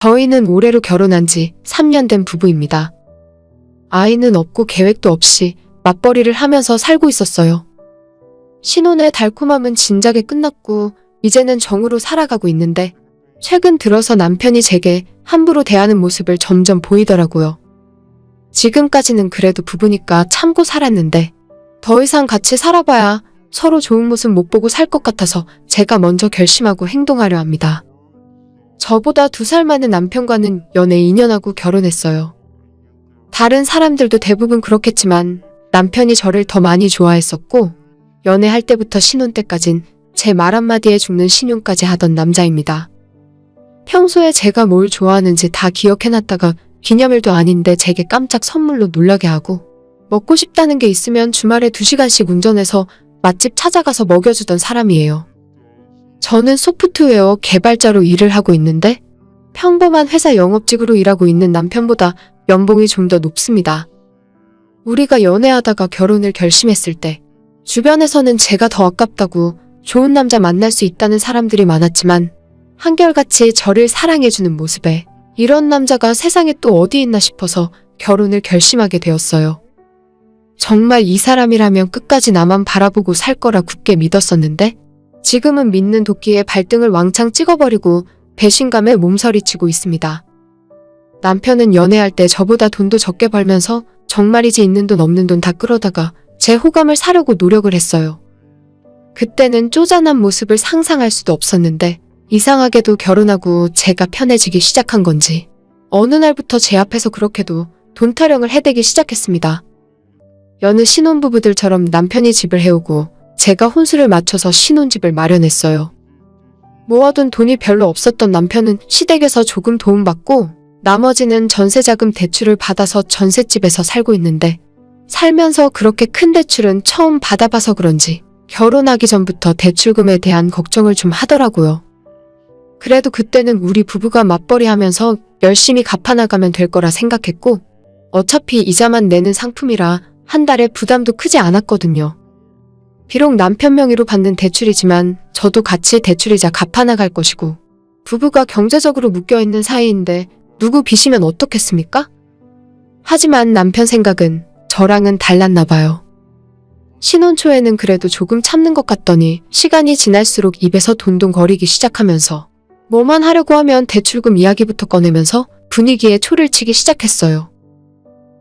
저희는 올해로 결혼한 지 3년 된 부부입니다. 아이는 없고 계획도 없이 맞벌이를 하면서 살고 있었어요. 신혼의 달콤함은 진작에 끝났고 이제는 정으로 살아가고 있는데 최근 들어서 남편이 제게 함부로 대하는 모습을 점점 보이더라고요. 지금까지는 그래도 부부니까 참고 살았는데 더 이상 같이 살아봐야 서로 좋은 모습 못 보고 살 것 같아서 제가 먼저 결심하고 행동하려 합니다. 저보다 2살 많은 남편과는 연애 2년하고 결혼했어요. 다른 사람들도 대부분 그렇겠지만 남편이 저를 더 많이 좋아했었고 연애할 때부터 신혼 때까진 제 말 한마디에 죽는 신용까지 하던 남자입니다. 평소에 제가 뭘 좋아하는지 다 기억해놨다가 기념일도 아닌데 제게 깜짝 선물로 놀라게 하고 먹고 싶다는 게 있으면 주말에 2시간씩 운전해서 맛집 찾아가서 먹여주던 사람이에요. 저는 소프트웨어 개발자로 일을 하고 있는데 평범한 회사 영업직으로 일하고 있는 남편보다 연봉이 좀 더 높습니다. 우리가 연애하다가 결혼을 결심했을 때 주변에서는 제가 더 아깝다고 좋은 남자 만날 수 있다는 사람들이 많았지만 한결같이 저를 사랑해주는 모습에 이런 남자가 세상에 또 어디 있나 싶어서 결혼을 결심하게 되었어요. 정말 이 사람이라면 끝까지 나만 바라보고 살 거라 굳게 믿었었는데 지금은 믿는 도끼에 발등을 왕창 찍어버리고 배신감에 몸서리치고 있습니다. 남편은 연애할 때 저보다 돈도 적게 벌면서 정말이지 있는 돈 없는 돈 다 끌어다가 제 호감을 사려고 노력을 했어요. 그때는 쪼잔한 모습을 상상할 수도 없었는데 이상하게도 결혼하고 제가 편해지기 시작한 건지 어느 날부터 제 앞에서 그렇게도 돈 타령을 해대기 시작했습니다. 여느 신혼부부들처럼 남편이 집을 해오고 제가 혼수를 맞춰서 신혼집을 마련했어요. 모아둔 돈이 별로 없었던 남편은 시댁에서 조금 도움받고 나머지는 전세자금 대출을 받아서 전셋집에서 살고 있는데 살면서 그렇게 큰 대출은 처음 받아봐서 그런지 결혼하기 전부터 대출금에 대한 걱정을 좀 하더라고요. 그래도 그때는 우리 부부가 맞벌이 하면서 열심히 갚아나가면 될 거라 생각했고 어차피 이자만 내는 상품이라 한 달에 부담도 크지 않았거든요. 비록 남편 명의로 받는 대출이지만 저도 같이 대출이자 갚아나갈 것이고 부부가 경제적으로 묶여있는 사이인데 누구 빚이면 어떻겠습니까? 하지만 남편 생각은 저랑은 달랐나 봐요. 신혼 초에는 그래도 조금 참는 것 같더니 시간이 지날수록 입에서 돈돈거리기 시작하면서 뭐만 하려고 하면 대출금 이야기부터 꺼내면서 분위기에 초를 치기 시작했어요.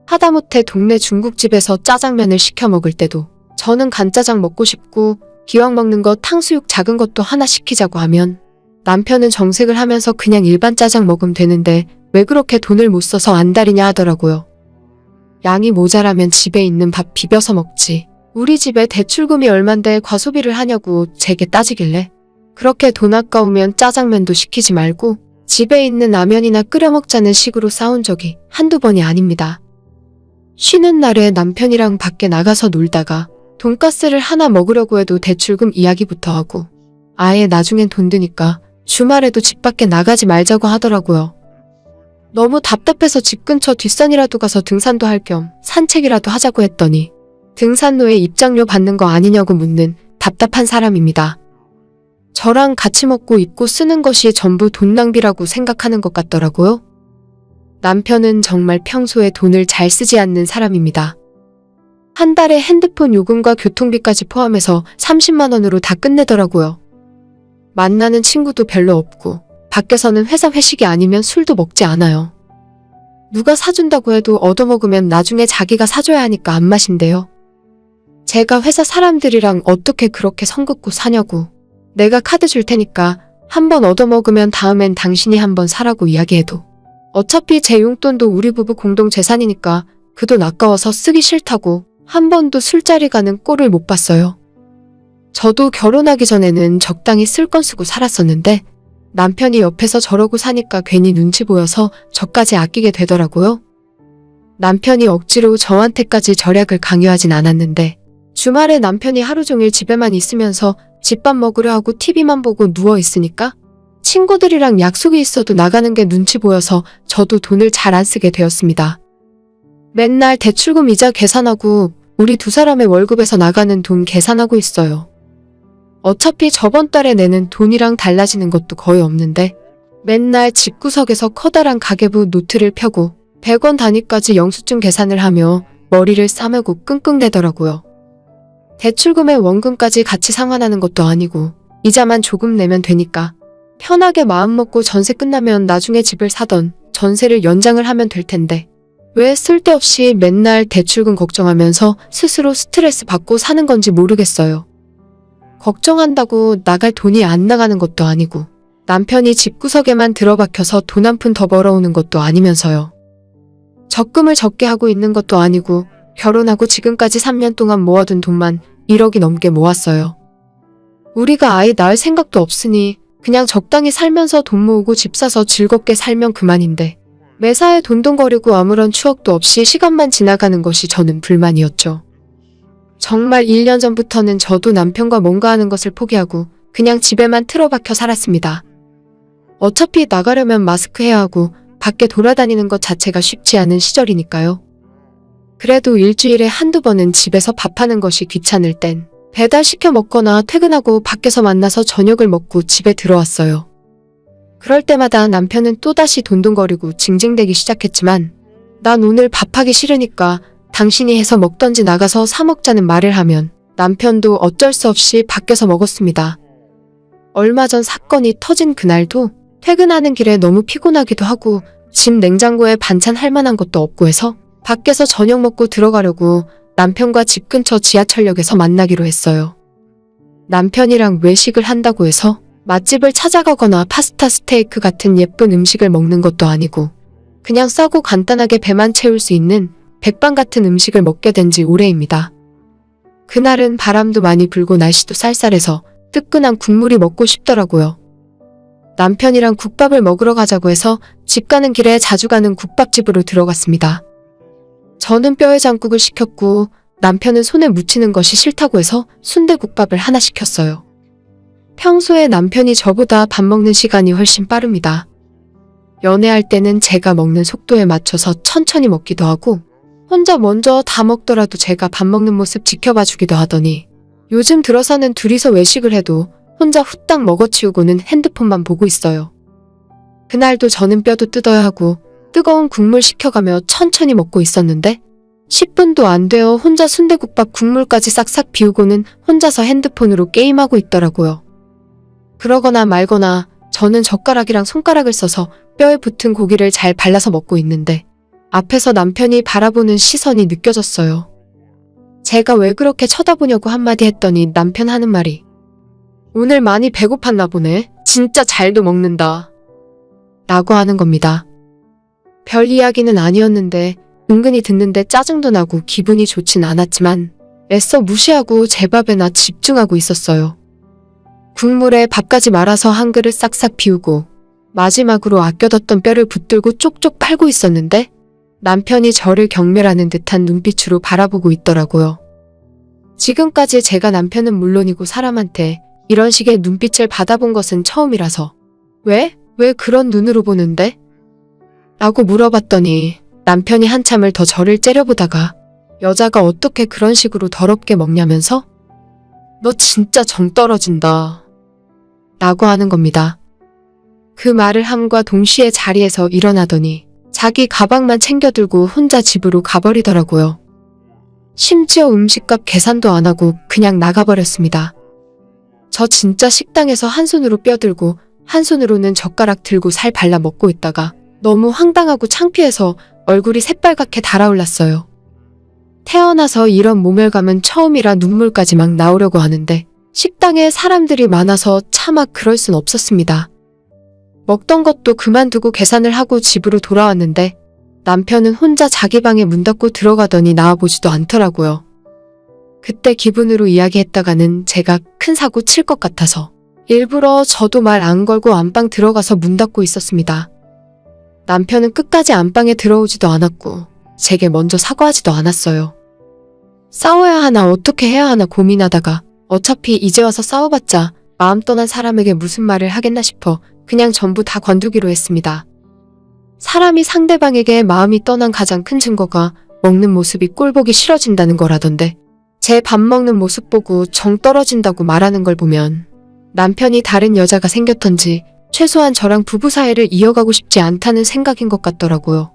하다못해 동네 중국집에서 짜장면을 시켜 먹을 때도 저는 간짜장 먹고 싶고 기왕 먹는 거 탕수육 작은 것도 하나 시키자고 하면 남편은 정색을 하면서 그냥 일반 짜장 먹으면 되는데 왜 그렇게 돈을 못 써서 안달이냐 하더라고요. 양이 모자라면 집에 있는 밥 비벼서 먹지. 우리 집에 대출금이 얼만데 과소비를 하냐고 제게 따지길래 그렇게 돈 아까우면 짜장면도 시키지 말고 집에 있는 라면이나 끓여 먹자는 식으로 싸운 적이 한두 번이 아닙니다. 쉬는 날에 남편이랑 밖에 나가서 놀다가 돈가스를 하나 먹으려고 해도 대출금 이야기부터 하고 아예 나중엔 돈 드니까 주말에도 집 밖에 나가지 말자고 하더라고요. 너무 답답해서 집 근처 뒷산이라도 가서 등산도 할 겸 산책이라도 하자고 했더니 등산로에 입장료 받는 거 아니냐고 묻는 답답한 사람입니다. 저랑 같이 먹고 입고 쓰는 것이 전부 돈 낭비라고 생각하는 것 같더라고요. 남편은 정말 평소에 돈을 잘 쓰지 않는 사람입니다. 한 달에 핸드폰 요금과 교통비까지 포함해서 30만 원으로 다 끝내더라고요. 만나는 친구도 별로 없고 밖에서는 회사 회식이 아니면 술도 먹지 않아요. 누가 사준다고 해도 얻어먹으면 나중에 자기가 사줘야 하니까 안 마신대요. 제가 회사 사람들이랑 어떻게 그렇게 성 긋고 사냐고 내가 카드 줄 테니까 한번 얻어먹으면 다음엔 당신이 한번 사라고 이야기해도 어차피 제 용돈도 우리 부부 공동 재산이니까 그 돈 아까워서 쓰기 싫다고 한 번도 술자리 가는 꼴을 못 봤어요. 저도 결혼하기 전에는 적당히 쓸 건 쓰고 살았었는데 남편이 옆에서 저러고 사니까 괜히 눈치 보여서 저까지 아끼게 되더라고요. 남편이 억지로 저한테까지 절약을 강요하진 않았는데 주말에 남편이 하루 종일 집에만 있으면서 집밥 먹으려 하고 TV만 보고 누워있으니까 친구들이랑 약속이 있어도 나가는 게 눈치 보여서 저도 돈을 잘 안 쓰게 되었습니다. 맨날 대출금 이자 계산하고 우리 2사람의 월급에서 나가는 돈 계산하고 있어요. 어차피 저번 달에 내는 돈이랑 달라지는 것도 거의 없는데 맨날 집구석에서 커다란 가계부 노트를 펴고 100원 단위까지 영수증 계산을 하며 머리를 싸매고 끙끙대더라고요. 대출금의 원금까지 같이 상환하는 것도 아니고 이자만 조금 내면 되니까 편하게 마음먹고 전세 끝나면 나중에 집을 사던 전세를 연장을 하면 될 텐데 왜 쓸데없이 맨날 대출금 걱정하면서 스스로 스트레스 받고 사는 건지 모르겠어요. 걱정한다고 나갈 돈이 안 나가는 것도 아니고 남편이 집구석에만 들어박혀서 돈 한 푼 더 벌어오는 것도 아니면서요. 적금을 적게 하고 있는 것도 아니고 결혼하고 지금까지 3년 동안 모아둔 돈만 1억이 넘게 모았어요. 우리가 아이 낳을 생각도 없으니 그냥 적당히 살면서 돈 모으고 집 사서 즐겁게 살면 그만인데 매사에 돈돈거리고 아무런 추억도 없이 시간만 지나가는 것이 저는 불만이었죠. 정말 1년 전부터는 저도 남편과 뭔가 하는 것을 포기하고 그냥 집에만 틀어박혀 살았습니다. 어차피 나가려면 마스크 해야 하고 밖에 돌아다니는 것 자체가 쉽지 않은 시절이니까요. 그래도 일주일에 한두 번은 집에서 밥하는 것이 귀찮을 땐 배달시켜 먹거나 퇴근하고 밖에서 만나서 저녁을 먹고 집에 들어왔어요. 그럴 때마다 남편은 또다시 돈돈거리고 징징대기 시작했지만 난 오늘 밥하기 싫으니까 당신이 해서 먹던지 나가서 사 먹자는 말을 하면 남편도 어쩔 수 없이 밖에서 먹었습니다. 얼마 전 사건이 터진 그날도 퇴근하는 길에 너무 피곤하기도 하고 집 냉장고에 반찬 할 만한 것도 없고 해서 밖에서 저녁 먹고 들어가려고 남편과 집 근처 지하철역에서 만나기로 했어요. 남편이랑 외식을 한다고 해서 맛집을 찾아가거나 파스타 스테이크 같은 예쁜 음식을 먹는 것도 아니고 그냥 싸고 간단하게 배만 채울 수 있는 백반 같은 음식을 먹게 된 지 오래입니다. 그날은 바람도 많이 불고 날씨도 쌀쌀해서 뜨끈한 국물이 먹고 싶더라고요. 남편이랑 국밥을 먹으러 가자고 해서 집 가는 길에 자주 가는 국밥집으로 들어갔습니다. 저는 뼈해장국을 시켰고 남편은 손에 묻히는 것이 싫다고 해서 순대국밥을 하나 시켰어요. 평소에 남편이 저보다 밥 먹는 시간이 훨씬 빠릅니다. 연애할 때는 제가 먹는 속도에 맞춰서 천천히 먹기도 하고 혼자 먼저 다 먹더라도 제가 밥 먹는 모습 지켜봐 주기도 하더니 요즘 들어서는 둘이서 외식을 해도 혼자 후딱 먹어치우고는 핸드폰만 보고 있어요. 그날도 저는 뼈도 뜯어야 하고 뜨거운 국물 시켜가며 천천히 먹고 있었는데 10분도 안 되어 혼자 순대국밥 국물까지 싹싹 비우고는 혼자서 핸드폰으로 게임하고 있더라고요. 그러거나 말거나 저는 젓가락이랑 손가락을 써서 뼈에 붙은 고기를 잘 발라서 먹고 있는데 앞에서 남편이 바라보는 시선이 느껴졌어요. 제가 왜 그렇게 쳐다보냐고 한마디 했더니 남편 하는 말이 오늘 많이 배고팠나 보네. 진짜 잘도 먹는다. 라고 하는 겁니다. 별 이야기는 아니었는데 은근히 듣는데 짜증도 나고 기분이 좋진 않았지만 애써 무시하고 제 밥에나 집중하고 있었어요. 국물에 밥까지 말아서 한 그릇 싹싹 비우고 마지막으로 아껴뒀던 뼈를 붙들고 쪽쪽 빨고 있었는데 남편이 저를 경멸하는 듯한 눈빛으로 바라보고 있더라고요. 지금까지 제가 남편은 물론이고 사람한테 이런 식의 눈빛을 받아본 것은 처음이라서 왜 그런 눈으로 보는데? 라고 물어봤더니 남편이 한참을 더 저를 째려보다가 여자가 어떻게 그런 식으로 더럽게 먹냐면서 너 진짜 정 떨어진다. 라고 하는 겁니다. 그 말을 함과 동시에 자리에서 일어나더니 자기 가방만 챙겨들고 혼자 집으로 가버리더라고요. 심지어 음식값 계산도 안 하고 그냥 나가버렸습니다. 저 진짜 식당에서 한 손으로 뼈 들고 한 손으로는 젓가락 들고 살 발라 먹고 있다가 너무 황당하고 창피해서 얼굴이 새빨갛게 달아올랐어요. 태어나서 이런 모멸감은 처음이라 눈물까지 막 나오려고 하는데 식당에 사람들이 많아서 차마 그럴 순 없었습니다. 먹던 것도 그만두고 계산을 하고 집으로 돌아왔는데 남편은 혼자 자기 방에 문 닫고 들어가더니 나와보지도 않더라고요. 그때 기분으로 이야기했다가는 제가 큰 사고 칠 것 같아서 일부러 저도 말 안 걸고 안방 들어가서 문 닫고 있었습니다. 남편은 끝까지 안방에 들어오지도 않았고 제게 먼저 사과하지도 않았어요. 싸워야 하나 어떻게 해야 하나 고민하다가 어차피 이제 와서 싸워봤자 마음 떠난 사람에게 무슨 말을 하겠나 싶어 그냥 전부 다 관두기로 했습니다. 사람이 상대방에게 마음이 떠난 가장 큰 증거가 먹는 모습이 꼴보기 싫어진다는 거라던데 제 밥 먹는 모습 보고 정 떨어진다고 말하는 걸 보면 남편이 다른 여자가 생겼던지 최소한 저랑 부부 사이를 이어가고 싶지 않다는 생각인 것 같더라고요.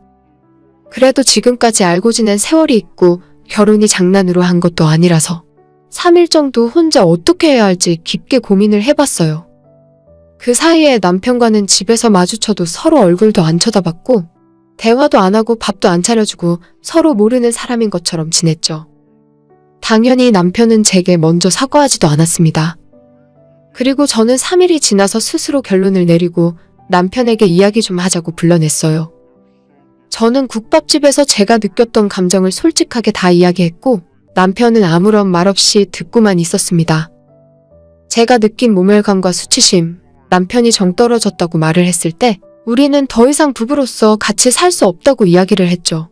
그래도 지금까지 알고 지낸 세월이 있고 결혼이 장난으로 한 것도 아니라서 3일 정도 혼자 어떻게 해야 할지 깊게 고민을 해봤어요. 그 사이에 남편과는 집에서 마주쳐도 서로 얼굴도 안 쳐다봤고 대화도 안 하고 밥도 안 차려주고 서로 모르는 사람인 것처럼 지냈죠. 당연히 남편은 제게 먼저 사과하지도 않았습니다. 그리고 저는 3일이 지나서 스스로 결론을 내리고 남편에게 이야기 좀 하자고 불러냈어요. 저는 국밥집에서 제가 느꼈던 감정을 솔직하게 다 이야기했고 남편은 아무런 말 없이 듣고만 있었습니다. 제가 느낀 모멸감과 수치심, 남편이 정 떨어졌다고 말을 했을 때 우리는 더 이상 부부로서 같이 살 수 없다고 이야기를 했죠.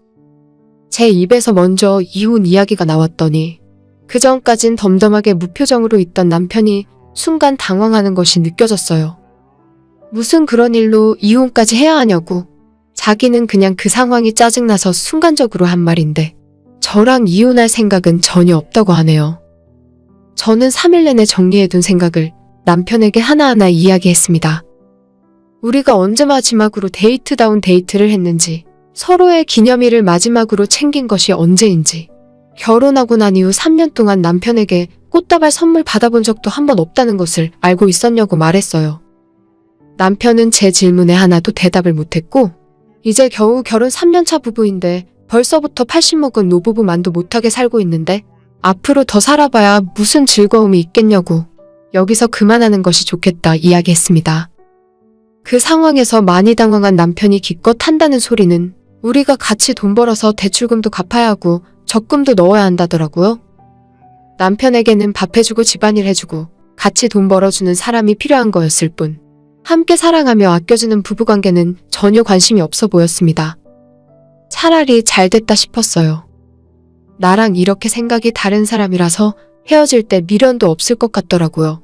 제 입에서 먼저 이혼 이야기가 나왔더니 그전까진 덤덤하게 무표정으로 있던 남편이 순간 당황하는 것이 느껴졌어요. 무슨 그런 일로 이혼까지 해야 하냐고. 자기는 그냥 그 상황이 짜증나서 순간적으로 한 말인데 저랑 이혼할 생각은 전혀 없다고 하네요. 저는 3일 내내 정리해둔 생각을 남편에게 하나하나 이야기했습니다. 우리가 언제 마지막으로 데이트다운 데이트를 했는지, 서로의 기념일을 마지막으로 챙긴 것이 언제인지, 결혼하고 난 이후 3년 동안 남편에게 꽃다발 선물 받아본 적도 한 번 없다는 것을 알고 있었냐고 말했어요. 남편은 제 질문에 하나도 대답을 못했고 이제 겨우 결혼 3년차 부부인데 벌써부터 80 먹은 노부부만도 못하게 살고 있는데 앞으로 더 살아봐야 무슨 즐거움이 있겠냐고 여기서 그만하는 것이 좋겠다 이야기했습니다. 그 상황에서 많이 당황한 남편이 기껏 한다는 소리는 우리가 같이 돈 벌어서 대출금도 갚아야 하고 적금도 넣어야 한다더라고요. 남편에게는 밥 해주고 집안일 해주고 같이 돈 벌어주는 사람이 필요한 거였을 뿐 함께 사랑하며 아껴주는 부부관계는 전혀 관심이 없어 보였습니다. 차라리 잘 됐다 싶었어요. 나랑 이렇게 생각이 다른 사람이라서 헤어질 때 미련도 없을 것 같더라고요.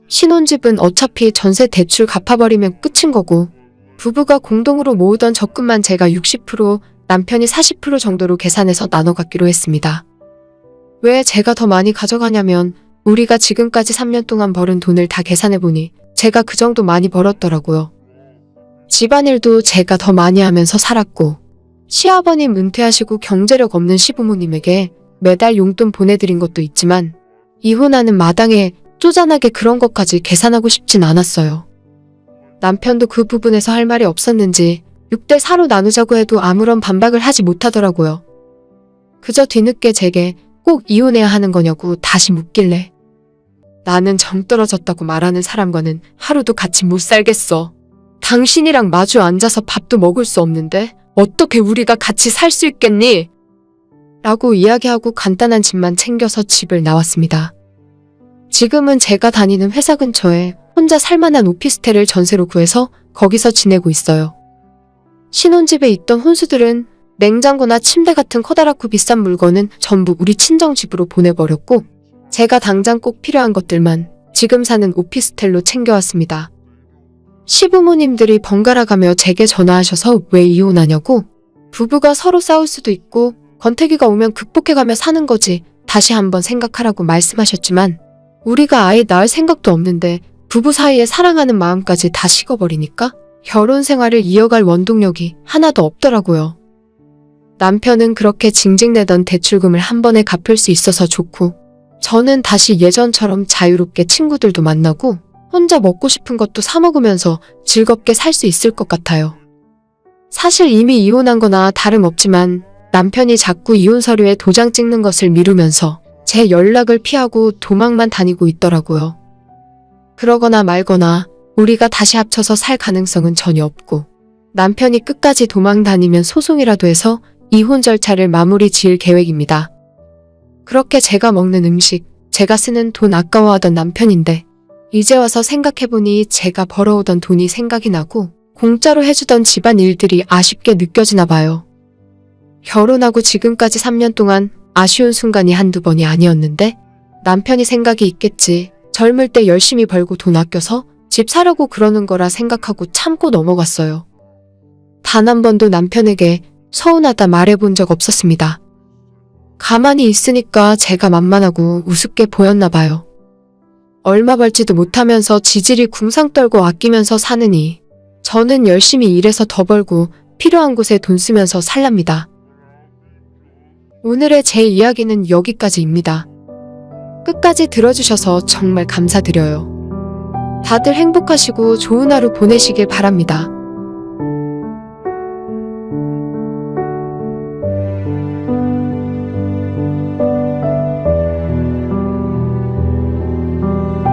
신혼집은 어차피 전세 대출 갚아버리면 끝인 거고 부부가 공동으로 모으던 적금만 제가 60%, 남편이 40% 정도로 계산해서 나눠 갖기로 했습니다. 왜 제가 더 많이 가져가냐면 우리가 지금까지 3년 동안 벌은 돈을 다 계산해보니 제가 그 정도 많이 벌었더라고요. 집안일도 제가 더 많이 하면서 살았고 시아버님 은퇴하시고 경제력 없는 시부모님에게 매달 용돈 보내드린 것도 있지만 이혼하는 마당에 쪼잔하게 그런 것까지 계산하고 싶진 않았어요. 남편도 그 부분에서 할 말이 없었는지 6대 4로 나누자고 해도 아무런 반박을 하지 못하더라고요. 그저 뒤늦게 제게 꼭 이혼해야 하는 거냐고 다시 묻길래 나는 정 떨어졌다고 말하는 사람과는 하루도 같이 못 살겠어. 당신이랑 마주 앉아서 밥도 먹을 수 없는데 어떻게 우리가 같이 살 수 있겠니? 라고 이야기하고 간단한 짐만 챙겨서 집을 나왔습니다. 지금은 제가 다니는 회사 근처에 혼자 살만한 오피스텔을 전세로 구해서 거기서 지내고 있어요. 신혼집에 있던 혼수들은 냉장고나 침대 같은 커다랗고 비싼 물건은 전부 우리 친정집으로 보내버렸고 제가 당장 꼭 필요한 것들만 지금 사는 오피스텔로 챙겨왔습니다. 시부모님들이 번갈아가며 제게 전화하셔서 왜 이혼하냐고 부부가 서로 싸울 수도 있고 권태기가 오면 극복해가며 사는 거지 다시 한번 생각하라고 말씀하셨지만 우리가 아이 낳을 생각도 없는데 부부 사이에 사랑하는 마음까지 다 식어버리니까 결혼 생활을 이어갈 원동력이 하나도 없더라고요. 남편은 그렇게 징징대던 대출금을 한 번에 갚을 수 있어서 좋고 저는 다시 예전처럼 자유롭게 친구들도 만나고 혼자 먹고 싶은 것도 사 먹으면서 즐겁게 살 수 있을 것 같아요. 사실 이미 이혼한 거나 다름없지만 남편이 자꾸 이혼 서류에 도장 찍는 것을 미루면서 제 연락을 피하고 도망만 다니고 있더라고요. 그러거나 말거나 우리가 다시 합쳐서 살 가능성은 전혀 없고 남편이 끝까지 도망 다니면 소송이라도 해서 이혼 절차를 마무리 지을 계획입니다. 그렇게 제가 먹는 음식, 제가 쓰는 돈 아까워하던 남편인데 이제 와서 생각해보니 제가 벌어오던 돈이 생각이 나고 공짜로 해주던 집안 일들이 아쉽게 느껴지나 봐요. 결혼하고 지금까지 3년 동안 아쉬운 순간이 한두 번이 아니었는데 남편이 생각이 있겠지. 젊을 때 열심히 벌고 돈 아껴서 집 사려고 그러는 거라 생각하고 참고 넘어갔어요. 단 한 번도 남편에게 서운하다 말해본 적 없었습니다. 가만히 있으니까 제가 만만하고 우습게 보였나 봐요. 얼마 벌지도 못하면서 지질이 궁상 떨고 아끼면서 사느니 저는 열심히 일해서 더 벌고 필요한 곳에 돈 쓰면서 살랍니다. 오늘의 제 이야기는 여기까지입니다. 끝까지 들어주셔서 정말 감사드려요. 다들 행복하시고 좋은 하루 보내시길 바랍니다.